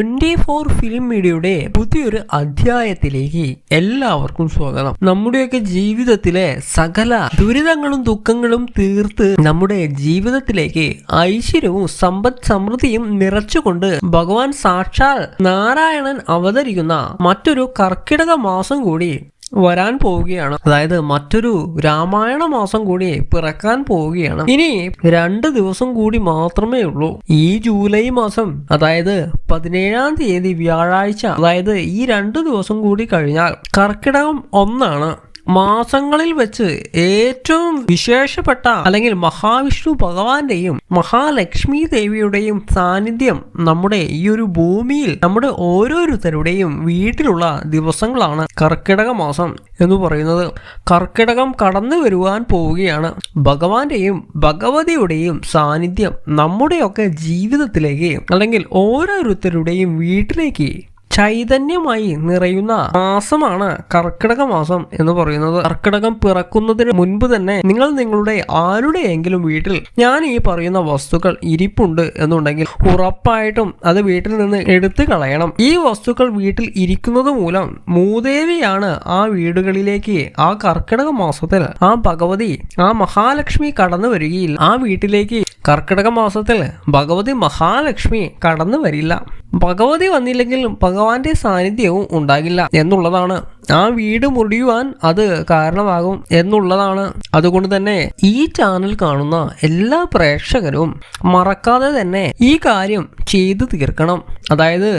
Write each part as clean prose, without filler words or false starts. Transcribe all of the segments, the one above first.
24 film മീഡിയയുടെ പുതിയൊരു അധ്യായത്തിലേക്ക് എല്ലാവർക്കും സ്വാഗതം. നമ്മുടെയൊക്കെ ജീവിതത്തിലെ സകല ദുരിതങ്ങളും ദുഃഖങ്ങളും തീർത്ത് നമ്മുടെ ജീവിതത്തിലേക്ക് ഐശ്വര്യവും സമ്പദ് സമൃദ്ധിയും നിറച്ചുകൊണ്ട് ഭഗവാൻ സാക്ഷാൽ നാരായണൻ അവതരിക്കുന്ന മറ്റൊരു കർക്കിടക മാസം കൂടി വരാൻ പോവുകയാണ്. അതായത് മറ്റൊരു രാമായണ മാസം കൂടി പിറക്കാൻ പോവുകയാണ്. ഇനി 2 ദിവസം കൂടി മാത്രമേ ഉള്ളൂ. ഈ ജൂലൈ മാസം, അതായത് 17-ാം തീയതി വ്യാഴാഴ്ച, അതായത് ഈ 2 ദിവസം കൂടി കഴിഞ്ഞാൽ കർക്കിടകം 1 മാസങ്ങളിൽ വെച്ച് ഏറ്റവും വിശേഷപ്പെട്ട അല്ലെങ്കിൽ മഹാവിഷ്ണു ഭഗവാന്റെയും മഹാലക്ഷ്മി ദേവിയുടെയും സാന്നിധ്യം നമ്മുടെ ഈ ഒരു ഭൂമിയിൽ നമ്മുടെ ഓരോരുത്തരുടെയും വീട്ടിലുള്ള ദിവസങ്ങളാണ് കർക്കിടക മാസം എന്ന് പറയുന്നത്. കർക്കിടകം കടന്നു വരുവാൻ പോവുകയാണ്. ഭഗവാന്റെയും ഭഗവതിയുടെയും സാന്നിധ്യം നമ്മുടെയൊക്കെ ജീവിതത്തിലേക്ക് അല്ലെങ്കിൽ ഓരോരുത്തരുടെയും വീട്ടിലേക്ക് ചൈതന്യമായി നിറയുന്ന മാസമാണ് കർക്കിടക മാസം എന്ന് പറയുന്നത്. കർക്കിടകം പിറക്കുന്നതിന് മുൻപ് തന്നെ നിങ്ങൾ നിങ്ങളുടെ ആരുടെയെങ്കിലും വീട്ടിൽ ഞാൻ ഈ പറയുന്ന വസ്തുക്കൾ ഇരിപ്പുണ്ട് എന്നുണ്ടെങ്കിൽ ഉറപ്പായിട്ടും അത് വീട്ടിൽ നിന്ന് എടുത്തു കളയണം. ഈ വസ്തുക്കൾ വീട്ടിൽ ഇരിക്കുന്നത് മൂലം മൂദേവിയാണ് ആ വീടുകളിലേക്ക് ആ കർക്കിടക മാസത്തിൽ ആ ഭഗവതി ആ മഹാലക്ഷ്മി കടന്നു വരികയില്ല. ആ വീട്ടിലേക്ക് കർക്കിടക മാസത്തിൽ ഭഗവതി മഹാലക്ഷ്മി കടന്നു വരില്ല. ഭഗവതി വന്നില്ലെങ്കിൽ ഭഗവാന്റെ സാന്നിധ്യവും ഉണ്ടാകില്ല എന്നുള്ളതാണ്. ആ വീട് മുടിയുവാൻ അത് കാരണമാകും എന്നുള്ളതാണ്. അതുകൊണ്ട് തന്നെ ഈ ചാനൽ കാണുന്ന എല്ലാ പ്രേക്ഷകരും മറക്കാതെ തന്നെ ഈ കാര്യം ചെയ്തു തീർക്കണം. അതായത്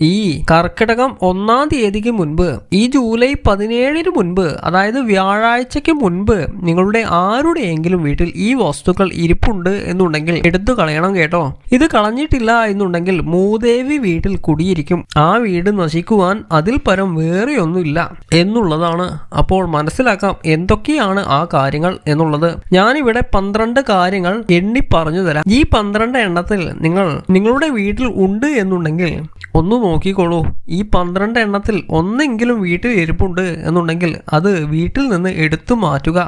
ഈ കർക്കിടകം 1-ാം തീയതിക്ക് മുൻപ്, ഈ ജൂലൈ 17-ന് മുൻപ്, അതായത് വ്യാഴാഴ്ചക്ക് മുൻപ് നിങ്ങളുടെ ആരുടെയെങ്കിലും വീട്ടിൽ ഈ വസ്തുക്കൾ ഇരിപ്പുണ്ട് എന്നുണ്ടെങ്കിൽ എടുത്തു കളയണം കേട്ടോ. ഇത് കളഞ്ഞിട്ടില്ല എന്നുണ്ടെങ്കിൽ മൂദേവി വീട്ടിൽ കുടിയിരിക്കും. ആ വീട് നശിക്കുവാൻ അതിൽ പരം വേറെയൊന്നുമില്ല എന്നുള്ളതാണ്. അപ്പോൾ മനസ്സിലാക്കാം എന്തൊക്കെയാണ് ആ കാര്യങ്ങൾ എന്നുള്ളത്. ഞാനിവിടെ 12 കാര്യങ്ങൾ എണ്ണി പറഞ്ഞു തരാം. ഈ 12 എണ്ണത്തിൽ നിങ്ങളുടെ വീട്ടിൽ ഉണ്ട് എന്നുണ്ടെങ്കിൽ ഒന്ന് നോക്കിക്കോളൂ. ഈ 12 എണ്ണത്തിൽ ഒന്നെങ്കിലും വീട്ടിൽ ഇരിപ്പുണ്ട് എന്നുണ്ടെങ്കിൽ അത് വീട്ടിൽ നിന്ന് എടുത്തു മാറ്റുക.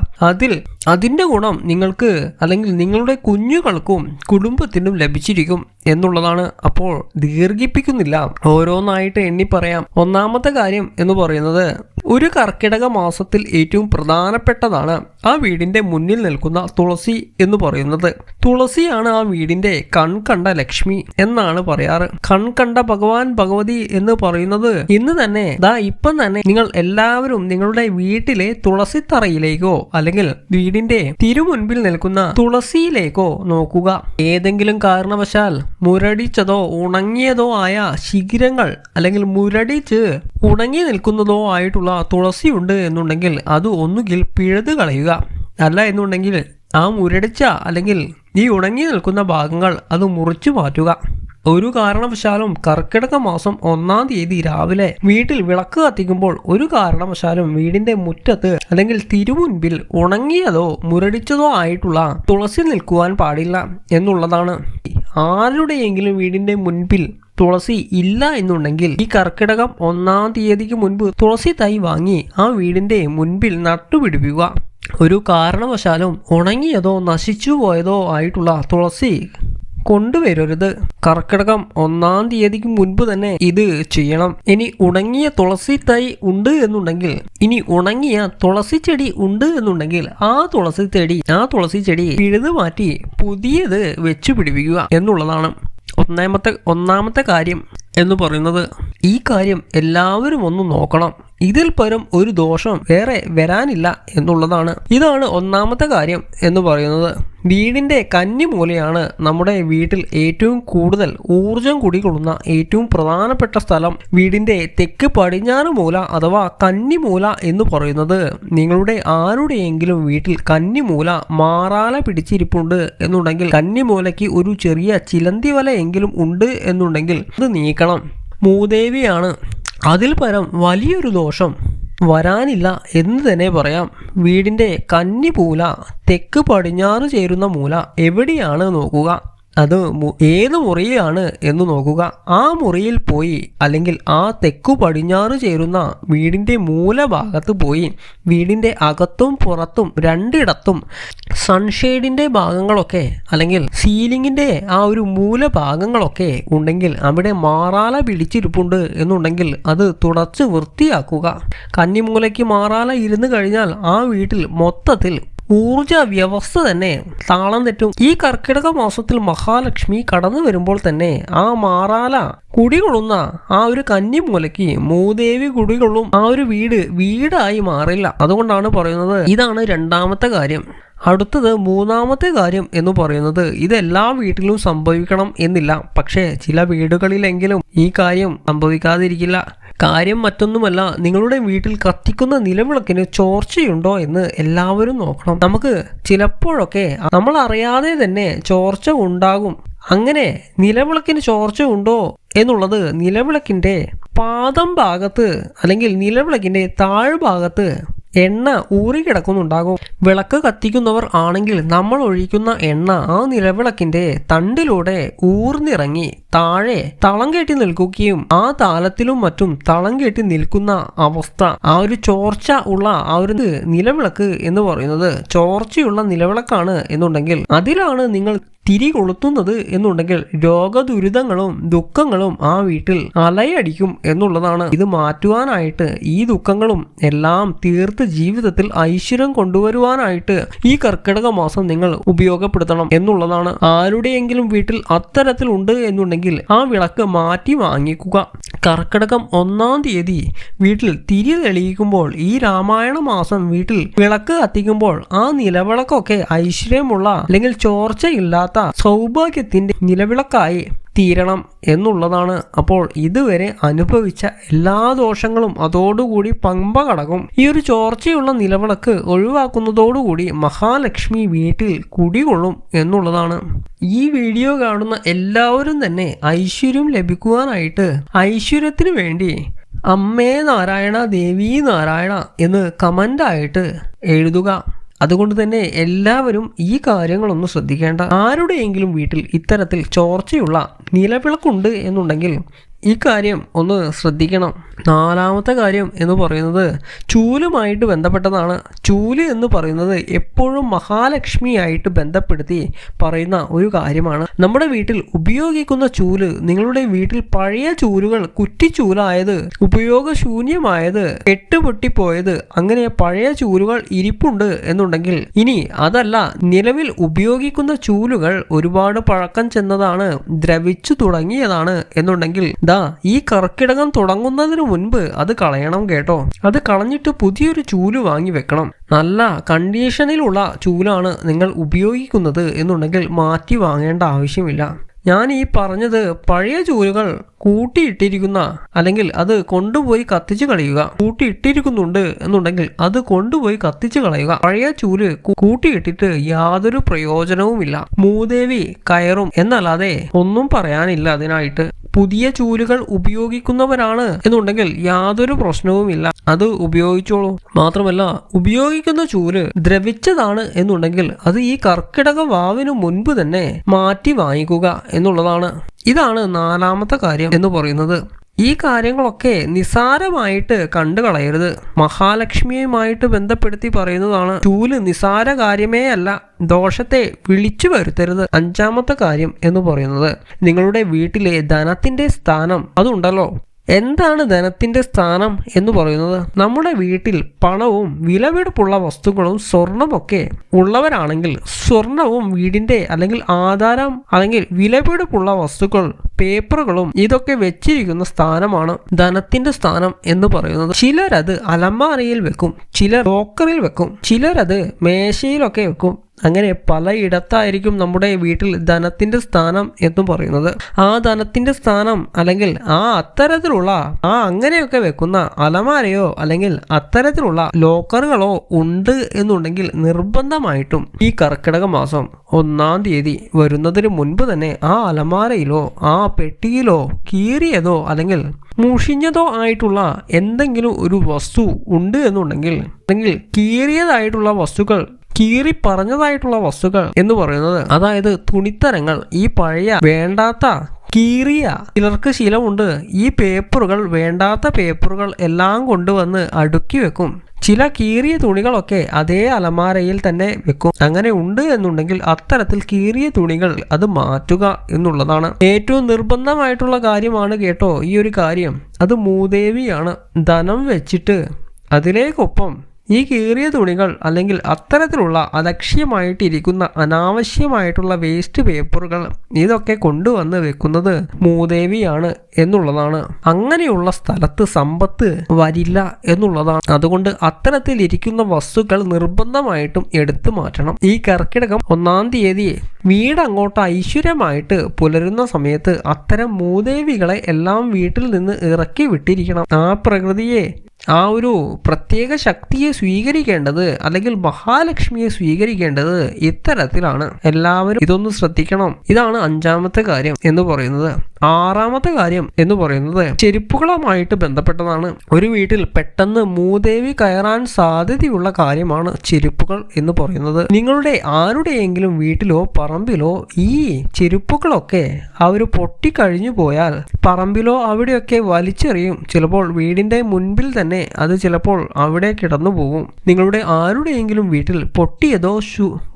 അതിന്റെ ഗുണം നിങ്ങൾക്ക് അല്ലെങ്കിൽ നിങ്ങളുടെ കുഞ്ഞുങ്ങൾക്കും കുടുംബത്തിനും ലഭിച്ചിരിക്കും എന്നുള്ളതാണ്. അപ്പോൾ ദീർഘിപ്പിക്കുന്നില്ല, ഓരോന്നായിട്ട് എണ്ണി പറയാം. 1-ാമത്തെ കാര്യം എന്ന് പറയുന്നത്, ഒരു കർക്കിടക മാസത്തിൽ ഏറ്റവും പ്രധാനപ്പെട്ടതാണ് ആ വീടിന്റെ മുന്നിൽ നിൽക്കുന്ന തുളസി എന്ന് പറയുന്നത്. തുളസിയാണ് ആ വീടിന്റെ കൺകണ്ട ലക്ഷ്മി എന്നാണ് പറയാറ്. കൺകണ്ട ഭഗവാൻ ഭഗവതി എന്ന് പറയുന്നത് ഇന്ന് തന്നെ ഇപ്പം തന്നെ നിങ്ങൾ എല്ലാവരും നിങ്ങളുടെ വീട്ടിലെ തുളസിത്തറയിലേക്കോ അല്ലെങ്കിൽ വീടിന്റെ തിരുമുൻപിൽ നിൽക്കുന്ന തുളസിയിലേക്കോ നോക്കുക. ഏതെങ്കിലും കാരണവശാൽ മുരടിച്ചതോ ഉണങ്ങിയതോ ആയ ശിഖിരങ്ങൾ അല്ലെങ്കിൽ മുരടിച്ച് ഉണങ്ങി നിൽക്കുന്നതോ ആയിട്ടുള്ള തുളസി ഉണ്ട് എന്നുണ്ടെങ്കിൽ അത് ഒന്നുകിൽ പിഴുതു കളയുക. അല്ല എന്നുണ്ടെങ്കിൽ ആ മുരടിച്ച അല്ലെങ്കിൽ ഈ ഉണങ്ങി നിൽക്കുന്ന ഭാഗങ്ങൾ അത് മുറിച്ചു മാറ്റുക. ഒരു കാരണവശാലും കർക്കിടക മാസം 1-ാം തീയതി രാവിലെ വീട്ടിൽ വിളക്ക് കത്തിക്കുമ്പോൾ ഒരു കാരണവശാലും വീടിന്റെ മുറ്റത്ത് അല്ലെങ്കിൽ തിരുമുൻപിൽ ഉണങ്ങിയതോ മുരടിച്ചതോ ആയിട്ടുള്ള തുളസി നിൽക്കുവാൻ പാടില്ല എന്നുള്ളതാണ്. ആരുടെയെങ്കിലും വീടിന്റെ മുൻപിൽ തുളസി ഇല്ല എന്നുണ്ടെങ്കിൽ ഈ കർക്കിടകം 1-ാം തീയതിക്ക് മുൻപ് തുളസി തൈ വാങ്ങി ആ വീടിന്റെ മുൻപിൽ നട്ടുപിടിപ്പിക്കുക. ഒരു കാരണവശാലും ഉണങ്ങിയതോ നശിച്ചു പോയതോ ആയിട്ടുള്ള തുളസി കൊണ്ടുവരരുത്. കർക്കിടകം 1-ാം തീയതിക്ക് മുൻപ് തന്നെ ഇത് ചെയ്യണം. ഇനി ഉണങ്ങിയ തുളസി തൈ ഉണ്ട് എന്നുണ്ടെങ്കിൽ, ഇനി ഉണങ്ങിയ തുളസി ചെടി ഉണ്ട് എന്നുണ്ടെങ്കിൽ ആ തുളസി ചെടി പിഴുതു മാറ്റി പുതിയത് വെച്ചു പിടിപ്പിക്കുക എന്നുള്ളതാണ് ഒന്നാമത്തെ കാര്യം എന്ന് പറയുന്നത്. ഈ കാര്യം എല്ലാവരും ഒന്ന് നോക്കണം. ഇതിൽ പരം ഒരു ദോഷം വേറെ വരാനില്ല എന്നുള്ളതാണ്. ഇതാണ് 1-ാമത്തെ കാര്യം എന്ന് പറയുന്നത്. വീടിന്റെ കന്നിമൂലയാണ് നമ്മുടെ വീട്ടിൽ ഏറ്റവും കൂടുതൽ ഊർജം കുടികൊള്ളുന്ന ഏറ്റവും പ്രധാനപ്പെട്ട സ്ഥലം. വീടിന്റെ തെക്ക് പടിഞ്ഞാറ് മൂല അഥവാ കന്നിമൂല എന്ന് പറയുന്നത് നിങ്ങളുടെ ആരുടെയെങ്കിലും വീട്ടിൽ കന്നിമൂല മാറാല പിടിച്ചിരിപ്പുണ്ട് എന്നുണ്ടെങ്കിൽ, കന്നിമൂലയ്ക്ക് ഒരു ചെറിയ ചിലന്തി വല എങ്കിലും ഉണ്ട് എന്നുണ്ടെങ്കിൽ അത് നീക്കണം. മൂദേവിയാണ്. അതിൽ പരം വലിയൊരു ദോഷം വരാനില്ല എന്ന് തന്നെ പറയാം. വീടിന്റെ കന്നിമൂല തെക്ക് പടിഞ്ഞാറ് ചേരുന്ന മൂല എവിടെയാണ് നോക്കുക. അത് ഏത് മുറിയാണ് എന്ന് നോക്കുക. ആ മുറിയിൽ പോയി അല്ലെങ്കിൽ ആ തെക്കു പടിഞ്ഞാറ് ചേരുന്ന വീടിൻ്റെ മൂലഭാഗത്ത് പോയി വീടിൻ്റെ അകത്തും പുറത്തും രണ്ടിടത്തും സൺഷെയ്ഡിൻ്റെ ഭാഗങ്ങളൊക്കെ അല്ലെങ്കിൽ സീലിങ്ങിൻ്റെ ആ ഒരു മൂലഭാഗങ്ങളൊക്കെ ഉണ്ടെങ്കിൽ അവിടെ മാറാല പിടിച്ചിരിപ്പുണ്ട് എന്നുണ്ടെങ്കിൽ അത് തുടച്ച് വൃത്തിയാക്കുക. കന്നിമൂലയ്ക്ക് മാറാല ഇരുന്ന് കഴിഞ്ഞാൽ ആ വീട്ടിൽ മൊത്തത്തിൽ ഊർജ വ്യവസ്ഥ തന്നെ താളം തെറ്റും. ഈ കർക്കിടക മാസത്തിൽ മഹാലക്ഷ്മി കടന്നു വരുമ്പോൾ തന്നെ ആ മാറാല കുടികൊള്ളുന്ന ആ ഒരു കന്നിമൂലയ്ക്ക് മൂദേവി കുടികൊള്ളും. ആ ഒരു വീടായി മാറില്ല. അതുകൊണ്ടാണ് പറയുന്നത്. ഇതാണ് രണ്ടാമത്തെ കാര്യം. അടുത്തത് മൂന്നാമത്തെ കാര്യം എന്ന് പറയുന്നത് ഇതെല്ലാ വീട്ടിലും സംഭവിക്കണം എന്നില്ല. പക്ഷേ ചില വീടുകളിലെങ്കിലും ഈ കാര്യം സംഭവിക്കാതിരിക്കില്ല. കാര്യം മറ്റൊന്നുമല്ല, നിങ്ങളുടെ വീട്ടിൽ കത്തിക്കുന്ന നിലവിളക്കിന് ചോർച്ചയുണ്ടോ എന്ന് എല്ലാവരും നോക്കണം. നമുക്ക് ചിലപ്പോഴൊക്കെ നമ്മൾ അറിയാതെ തന്നെ ചോർച്ച ഉണ്ടാകും. അങ്ങനെ നിലവിളക്കിന് ചോർച്ച ഉണ്ടോ എന്നുള്ളത് നിലവിളക്കിൻ്റെ പാദം ഭാഗത്ത് അല്ലെങ്കിൽ നിലവിളക്കിൻ്റെ താഴ്ഭാഗത്ത് എണ്ണ ഊറിക്കിടക്കുന്നുണ്ടാകും. വിളക്ക് കത്തിക്കുന്നവർ ആണെങ്കിൽ നമ്മൾ ഒഴിക്കുന്ന എണ്ണ ആ നിലവിളക്കിന്റെ തണ്ടിലൂടെ ഊർന്നിറങ്ങി താഴെ തളം കെട്ടി നിൽക്കുകയും ആ താലത്തിലും മറ്റും തളം കെട്ടി നിൽക്കുന്ന അവസ്ഥ, ആ ഒരു ചോർച്ച ഉള്ള ആ ഒരു നിലവിളക്ക് എന്ന് പറയുന്നത് ചോർച്ചയുള്ള നിലവിളക്കാണ് എന്നുണ്ടെങ്കിൽ അതിലാണ് നിങ്ങൾ തിരി കൊളുത്തുന്നത് എന്നുണ്ടെങ്കിൽ രോഗദുരിതങ്ങളും ദുഃഖങ്ങളും ആ വീട്ടിൽ അലയടിക്കും എന്നുള്ളതാണ്. ഇത് മാറ്റുവാനായിട്ട് ഈ ദുഃഖങ്ങളും എല്ലാം തീർത്ത് ജീവിതത്തിൽ ഐശ്വര്യം കൊണ്ടുവരുവാനായിട്ട് ഈ കർക്കിടക മാസം നിങ്ങൾ ഉപയോഗപ്പെടുത്തണം എന്നുള്ളതാണ്. ആരുടെയെങ്കിലും വീട്ടിൽ അത്തരത്തിൽ ഉണ്ട് എന്നുണ്ടെങ്കിൽ ആ വിളക്ക് മാറ്റി വാങ്ങിക്കുക. കർക്കിടകം 1-ാം തീയതി വീട്ടിൽ തിരി തെളിയിക്കുമ്പോൾ ഈ രാമായണ മാസം വീട്ടിൽ വിളക്ക് കത്തിക്കുമ്പോൾ ആ നിലവിളക്കൊക്കെ ഐശ്വര്യമുള്ള അല്ലെങ്കിൽ ചോർച്ചയില്ലാത്ത സൗഭാഗ്യത്തിന്റെ നിലവിളക്കായി തീരണം എന്നുള്ളതാണ്. അപ്പോൾ ഇതുവരെ അനുഭവിച്ച എല്ലാ ദോഷങ്ങളും അതോടുകൂടി പമ്പ കടക്കും. ഈ ഒരു ചോർച്ചയുള്ള നിലവിളക്ക് ഒഴിവാക്കുന്നതോടുകൂടി മഹാലക്ഷ്മി വീട്ടിൽ കുടികൊള്ളും എന്നുള്ളതാണ്. ഈ വീഡിയോ കാണുന്ന എല്ലാവരും തന്നെ ഐശ്വര്യം ലഭിക്കുവാനായിട്ട് ഐശ്വര്യത്തിന് വേണ്ടി അമ്മേ നാരായണ ദേവി നാരായണ എന്ന് കമൻ്റായിട്ട് എഴുതുക. അതുകൊണ്ട് തന്നെ എല്ലാവരും ഈ കാര്യങ്ങളൊന്നും ശ്രദ്ധിക്കേണ്ട. ആരുടെയെങ്കിലും വീട്ടിൽ ഇത്തരത്തിൽ ചോർച്ചയുള്ള നിലവിളക്കുണ്ട് എന്നുണ്ടെങ്കിൽ ഈ കാര്യം ഒന്ന് ശ്രദ്ധിക്കണം. 4-ാമത്തെ കാര്യം എന്ന് പറയുന്നത് ചൂലുമായിട്ട് ബന്ധപ്പെട്ടതാണ്. ചൂല് എന്ന് പറയുന്നത് എപ്പോഴും മഹാലക്ഷ്മിയായിട്ട് ബന്ധപ്പെടുത്തി പറയുന്ന ഒരു കാര്യമാണ്. നമ്മുടെ വീട്ടിൽ ഉപയോഗിക്കുന്ന ചൂല്, നിങ്ങളുടെ വീട്ടിൽ പഴയ ചൂലുകൾ കുറ്റിച്ചൂലായത്, ഉപയോഗശൂന്യമായത്, കെട്ടുപൊട്ടിപ്പോയത്, അങ്ങനെ പഴയ ചൂലുകൾ ഇരിപ്പുണ്ട് എന്നുണ്ടെങ്കിൽ ഇനി അതല്ല, നിലവിൽ ഉപയോഗിക്കുന്ന ചൂലുകൾ ഒരുപാട് പഴക്കം ചെന്നതാണ്, ദ്രവിച്ചു തുടങ്ങിയതാണ് എന്നുണ്ടെങ്കിൽ ഈ കർക്കിടകം തുടങ്ങുന്നതിന് മുൻപ് അത് കളയണം കേട്ടോ. അത് കളഞ്ഞിട്ട് പുതിയൊരു ചൂല് വാങ്ങി വെക്കണം. നല്ല കണ്ടീഷനിലുള്ള ചൂലാണ് നിങ്ങൾ ഉപയോഗിക്കുന്നത് എന്നുണ്ടെങ്കിൽ മാറ്റി വാങ്ങേണ്ട ആവശ്യമില്ല. ഞാൻ ഈ പറഞ്ഞത് പഴയ ചൂലുകൾ കൂട്ടിയിട്ടിരിക്കുന്ന അല്ലെങ്കിൽ അത് കൊണ്ടുപോയി കത്തിച്ചു കളയുക. കൂട്ടിയിട്ടിരിക്കുന്നുണ്ട് എന്നുണ്ടെങ്കിൽ അത് കൊണ്ടുപോയി കത്തിച്ചു കളയുക. പഴയ ചൂല് കൂട്ടിയിട്ടിട്ട് യാതൊരു പ്രയോജനവുമില്ല. മൂദേവി കയറും എന്നല്ലാതെ ഒന്നും പറയാനില്ല അതിനായിട്ട്. പുതിയ ചൂലുകൾ ഉപയോഗിക്കുന്നവരാണ് എന്നുണ്ടെങ്കിൽ യാതൊരു പ്രശ്നവുമില്ല, അത് ഉപയോഗിച്ചോളൂ. മാത്രമല്ല ഉപയോഗിക്കുന്ന ചൂല് ദ്രവിച്ചതാണ് എന്നുണ്ടെങ്കിൽ അത് ഈ കർക്കിടക വാവിന് മുൻപ് തന്നെ മാറ്റി വാങ്ങിക്കുക എന്നുള്ളതാണ്. ഇതാണ് 4-ാമത്തെ കാര്യം എന്ന് പറയുന്നത്. ഈ കാര്യങ്ങളൊക്കെ നിസാരമായിട്ട് കണ്ടു കളയരുത്. മഹാലക്ഷ്മിയുമായിട്ട് ബന്ധപ്പെടുത്തി പറയുന്നതാണ്. ചൂല് നിസാര കാര്യമേ അല്ല, ദോഷത്തെ വിളിച്ചു വരുത്തരുത്. 5-ാമത്തെ കാര്യം എന്ന് പറയുന്നത് നിങ്ങളുടെ വീട്ടിലെ ധനത്തിന്റെ സ്ഥാനം അതുണ്ടല്ലോ. എന്താണ് ധനത്തിന്റെ സ്ഥാനം എന്ന് പറയുന്നത്? നമ്മുടെ വീട്ടിൽ പണവും വിലപിടിപ്പുള്ള വസ്തുക്കളും സ്വർണമൊക്കെ ഉള്ളവരാണെങ്കിൽ സ്വർണവും വീടിന്റെ അല്ലെങ്കിൽ ആധാരം അല്ലെങ്കിൽ വിലപിടിപ്പുള്ള വസ്തുക്കൾ, പേപ്പറുകളും ഇതൊക്കെ വെച്ചിരിക്കുന്ന സ്ഥാനമാണ് ധനത്തിന്റെ സ്ഥാനം എന്ന് പറയുന്നത്. ചിലരത് അലമാരയിൽ വെക്കും, ചിലർ ലോക്കറിൽ വെക്കും, ചിലരത് മേശയിലൊക്കെ വെക്കും. അങ്ങനെ പലയിടത്തായിരിക്കും നമ്മുടെ വീട്ടിൽ ധനത്തിന്റെ സ്ഥാനം എന്ന് പറയുന്നത്. ആ ധനത്തിന്റെ സ്ഥാനം അല്ലെങ്കിൽ അത്തരത്തിലുള്ള അങ്ങനെയൊക്കെ വെക്കുന്ന അലമാരയോ അല്ലെങ്കിൽ അത്തരത്തിലുള്ള ലോക്കറുകളോ ഉണ്ട് എന്നുണ്ടെങ്കിൽ നിർബന്ധമായിട്ടും ഈ കർക്കിടക മാസം 1-ാം തീയതി വരുന്നതിന് മുൻപ് തന്നെ ആ അലമാരയിലോ ആ പെട്ടിയിലോ കീറിയതോ അല്ലെങ്കിൽ മുഷിഞ്ഞതോ ആയിട്ടുള്ള എന്തെങ്കിലും ഒരു വസ്തു ഉണ്ട് എന്നുണ്ടെങ്കിൽ അല്ലെങ്കിൽ കീറിയതായിട്ടുള്ള വസ്തുക്കൾ കീറി പറഞ്ഞതായിട്ടുള്ള വസ്തുക്കൾ എന്ന് പറയുന്നത്, അതായത് തുണിത്തരങ്ങൾ, ഈ പഴയ വേണ്ടാത്ത കീറിയ, ചിലർക്ക് ശീലമുണ്ട് ഈ പേപ്പറുകൾ, വേണ്ടാത്ത പേപ്പറുകൾ എല്ലാം കൊണ്ടുവന്ന് അടുക്കി വെക്കും. ചില കീറിയ തുണികളൊക്കെ അതേ അലമാരയിൽ തന്നെ വെക്കും. അങ്ങനെ ഉണ്ട് എന്നുണ്ടെങ്കിൽ അത്തരത്തിൽ കീറിയ തുണികൾ അത് മാറ്റുക എന്നുള്ളതാണ് ഏറ്റവും നിർബന്ധമായിട്ടുള്ള കാര്യമാണ് കേട്ടോ. ഈ ഒരു കാര്യം അത് മൂദേവിയാണ്. ധനം വെച്ചിട്ട് അതിലേക്കൊപ്പം ഈ കീറിയ തുണികൾ അല്ലെങ്കിൽ അത്തരത്തിലുള്ള അലക്ഷ്യമായിട്ടിരിക്കുന്ന അനാവശ്യമായിട്ടുള്ള വേസ്റ്റ് പേപ്പറുകൾ ഇതൊക്കെ കൊണ്ടുവന്ന് വെക്കുന്നത് മൂദേവിയാണ് എന്നുള്ളതാണ്. അങ്ങനെയുള്ള സ്ഥലത്ത് സമ്പത്ത് വരില്ല എന്നുള്ളതാണ്. അതുകൊണ്ട് അത്തരത്തിൽ ഇരിക്കുന്ന വസ്തുക്കൾ നിർബന്ധമായിട്ടും എടുത്തു മാറ്റണം. ഈ കർക്കിടകം 1-ാം തീയതി വീട് അങ്ങോട്ട് ഐശ്വര്യമായിട്ട് പുലരുന്ന സമയത്ത് അത്തരം മൂദേവികളെ എല്ലാം വീട്ടിൽ നിന്ന് ഇറക്കി വിട്ടിരിക്കണം. ആ പ്രകൃതിയെ, ആ ഒരു പ്രത്യേക ശക്തിയെ സ്വീകരിക്കേണ്ടത്, അല്ലെങ്കിൽ മഹാലക്ഷ്മിയെ സ്വീകരിക്കേണ്ടത് ഇത്തരത്തിലാണ്. എല്ലാവരും ഇതൊന്ന് ശ്രദ്ധിക്കണം. ഇതാണ് 5-ാമത്തെ കാര്യം എന്ന് പറയുന്നത്. 6-ാമത്തെ കാര്യം എന്ന് പറയുന്നത് ചെരുപ്പുകളുമായിട്ട് ബന്ധപ്പെട്ടതാണ്. ഒരു വീട്ടിൽ പെട്ടെന്ന് മൂദേവി കയറാൻ സാധ്യതയുള്ള കാര്യമാണ് ചെരുപ്പുകൾ എന്ന് പറയുന്നത്. നിങ്ങളുടെ ആരുടെയെങ്കിലും വീട്ടിലോ പറമ്പിലോ ഈ ചെരുപ്പുകളൊക്കെ പൊട്ടിക്കഴിഞ്ഞു പോയാൽ പറമ്പിലോ അവിടെയൊക്കെ വലിച്ചെറിയും. ചിലപ്പോൾ വീടിന്റെ മുൻപിൽ തന്നെ അത് ചിലപ്പോൾ അവിടെ കിടന്നു പോകും. നിങ്ങളുടെ ആരുടെയെങ്കിലും വീട്ടിൽ പൊട്ടിയതോ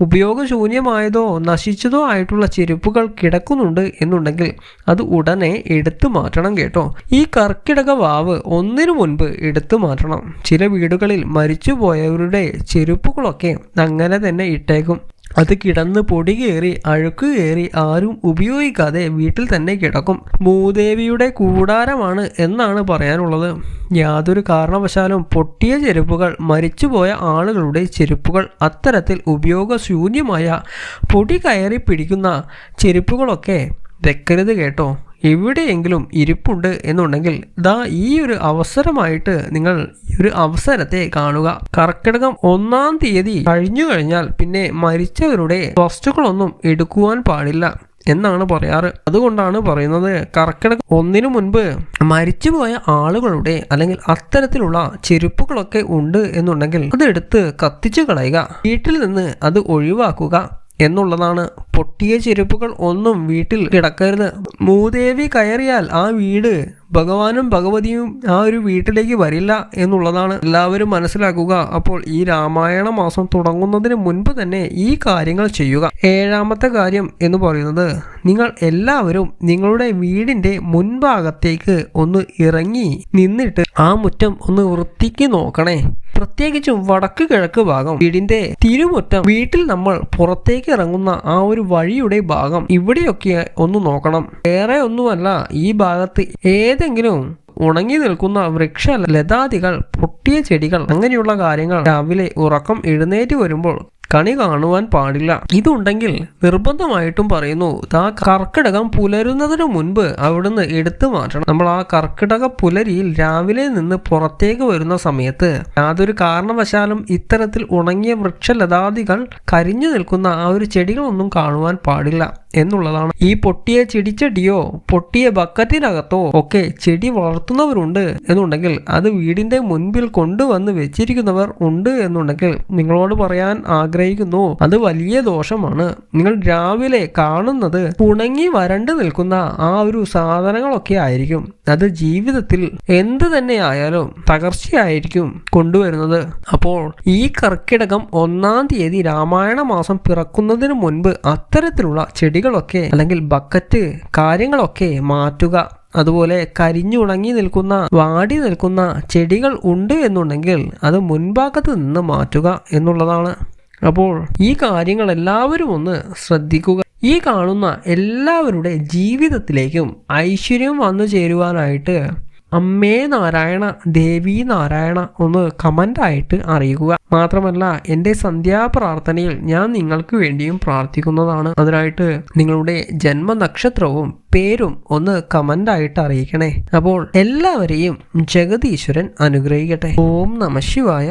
ഉപയോഗശൂന്യമായതോ നശിച്ചതോ ആയിട്ടുള്ള ചെരുപ്പുകൾ കിടക്കുന്നുണ്ട് എന്നുണ്ടെങ്കിൽ അത് ഉടനെ എടുത്തു മാറ്റണം കേട്ടോ. ഈ കർക്കിടക വാവ് 1-ന് മുൻപ് എടുത്തു മാറ്റണം. ചില വീടുകളിൽ മരിച്ചുപോയവരുടെ ചെരുപ്പുകളൊക്കെ അങ്ങനെ തന്നെ ഇട്ടേക്കും. അത് കിടന്ന് പൊടി കയറി അഴുക്ക് കയറി ആരും ഉപയോഗിക്കാതെ വീട്ടിൽ തന്നെ കിടക്കും. മൂദേവിയുടെ കൂടാരമാണ് എന്നാണ് പറയാനുള്ളത്. യാതൊരു കാരണവശാലും പൊട്ടിയ ചെരുപ്പുകൾ, മരിച്ചുപോയ ആളുകളുടെ ചെരുപ്പുകൾ, അത്തരത്തിൽ ഉപയോഗശൂന്യമായ പൊടി കയറി പിടിക്കുന്ന ചെരുപ്പുകളൊക്കെ വെക്കരുത് കേട്ടോ. എവിടെയെങ്കിലും ഇരിപ്പുണ്ട് എന്നുണ്ടെങ്കിൽ ദാ ഈ ഒരു അവസരമായിട്ട് നിങ്ങൾ ഈ ഒരു അവസരത്തെ കാണുക. കർക്കിടകം 1-ാം തീയതി കഴിഞ്ഞു കഴിഞ്ഞാൽ പിന്നെ മരിച്ചവരുടെ വസ്തുക്കളൊന്നും എടുക്കുവാൻ പാടില്ല എന്നാണ് പറയാറ്. അതുകൊണ്ടാണ് പറയുന്നത് കർക്കിടകം 1-ന് മുൻപ് മരിച്ചുപോയ ആളുകളുടെ അല്ലെങ്കിൽ അത്തരത്തിലുള്ള ചെരുപ്പുകളൊക്കെ ഉണ്ട് എന്നുണ്ടെങ്കിൽ അതെടുത്ത് കത്തിച്ചു കളയുക, വീട്ടിൽ നിന്ന് അത് ഒഴിവാക്കുക എന്നുള്ളതാണ്. പൊട്ടിയ ചെരുപ്പുകൾ ഒന്നും വീട്ടിൽ കിടക്കരുത്. മൂദേവി കയറിയാൽ ആ വീട് ഭഗവാനും ഭഗവതിയും ആ ഒരു വീട്ടിലേക്ക് വരില്ല എന്നുള്ളതാണ് എല്ലാവരും മനസ്സിലാക്കുക. അപ്പോൾ ഈ രാമായണ മാസം തുടങ്ങുന്നതിന് മുൻപ് തന്നെ ഈ കാര്യങ്ങൾ ചെയ്യുക. 7-ാമത്തെ കാര്യം എന്ന് പറയുന്നത്, നിങ്ങൾ എല്ലാവരും നിങ്ങളുടെ വീടിന്റെ മുൻഭാഗത്തേക്ക് ഒന്ന് ഇറങ്ങി നിന്നിട്ട് ആ മുറ്റം ഒന്ന് വൃത്തിക്ക് നോക്കണേ. പ്രത്യേകിച്ചും വടക്ക് കിഴക്ക് ഭാഗം, വീടിന്റെ തിരുമുറ്റം, വീട്ടിൽ നമ്മൾ പുറത്തേക്ക് ഇറങ്ങുന്ന ആ ഒരു വഴിയുടെ ഭാഗം, ഇവിടെയൊക്കെ ഒന്ന് നോക്കണം. വേറെ ഒന്നുമല്ല, ഈ ഭാഗത്ത് ഏതെങ്കിലും ഉണങ്ങി നിൽക്കുന്ന വൃക്ഷ ലതാദികൾ, പൊട്ടിയ ചെടികൾ, അങ്ങനെയുള്ള കാര്യങ്ങൾ രാവിലെ ഉറക്കം എഴുന്നേറ്റ് വരുമ്പോൾ കണി കാണുവാൻ പാടില്ല. ഇതുണ്ടെങ്കിൽ നിർബന്ധമായിട്ടും പറയുന്നു കർക്കിടകം പുലരുന്നതിന് മുൻപ് അവിടുന്ന് എടുത്തു മാറ്റണം. നമ്മൾ ആ കർക്കിടക പുലരിയിൽ രാവിലെ നിന്ന് പുറത്തേക്ക് വരുന്ന സമയത്ത് യാതൊരു കാരണവശാലും ഇത്തരത്തിൽ ഉണങ്ങിയ വൃക്ഷലതാദികൾ കരിഞ്ഞു നിൽക്കുന്ന ആ ഒരു ചെടികളൊന്നും കാണുവാൻ പാടില്ല എന്നുള്ളതാണ്. ഈ പൊട്ടിയ ചെടിച്ചട്ടിയോ പൊട്ടിയ ബക്കറ്റിനകത്തോ ഒക്കെ ചെടി വളർത്തുന്നവരുണ്ട് എന്നുണ്ടെങ്കിൽ, അത് വീടിന്റെ മുൻപിൽ കൊണ്ടുവന്ന് വെച്ചിരിക്കുന്നവർ ഉണ്ട് എന്നുണ്ടെങ്കിൽ നിങ്ങളോട് പറയാൻ ആഗ്രഹിക്കുന്നു, അത് വലിയ ദോഷമാണ്. നിങ്ങൾ രാവിലെ കാണുന്നത് ഉണങ്ങി വരണ്ടു നിൽക്കുന്ന ആ ഒരു സാധനങ്ങളൊക്കെ ആയിരിക്കും. അത് ജീവിതത്തിൽ എന്ത് തന്നെ ആയാലും തകർച്ചയായിരിക്കും കൊണ്ടുവരുന്നത്. അപ്പോൾ ഈ കർക്കിടകം 1-ാം തീയതി രാമായണ മാസം പിറക്കുന്നതിന് മുൻപ് അത്തരത്തിലുള്ള ചെടികളൊക്കെ അല്ലെങ്കിൽ ബക്കറ്റ് കാര്യങ്ങളൊക്കെ മാറ്റുക. അതുപോലെ കരിഞ്ഞുണങ്ങി നിൽക്കുന്ന വാടി നിൽക്കുന്ന ചെടികൾ ഉണ്ട് എന്നുണ്ടെങ്കിൽ അത് മുൻഭാഗത്ത് നിന്ന് മാറ്റുക എന്നുള്ളതാണ്. അപ്പോൾ ഈ കാര്യങ്ങൾ എല്ലാവരും ഒന്ന് ശ്രദ്ധിക്കുക. ഈ കാണുന്ന എല്ലാവരുടെ ജീവിതത്തിലേക്കും ഐശ്വര്യം വന്നു ചേരുവാനായിട്ട് അമ്മേ നാരായണ, ദേവി നാരായണ ഒന്ന് കമൻ്റായിട്ട് അറിയിക്കുക. മാത്രമല്ല എൻ്റെ സന്ധ്യാപ്രാർത്ഥനയിൽ ഞാൻ നിങ്ങൾക്ക് വേണ്ടിയും പ്രാർത്ഥിക്കുന്നതാണ്. അതിനായിട്ട് നിങ്ങളുടെ ജന്മനക്ഷത്രവും പേരും ഒന്ന് കമൻ്റായിട്ട് അറിയിക്കണേ. അപ്പോൾ എല്ലാവരെയും ജഗദീശ്വരൻ അനുഗ്രഹിക്കട്ടെ. ഓം നമഃ ശിവായ.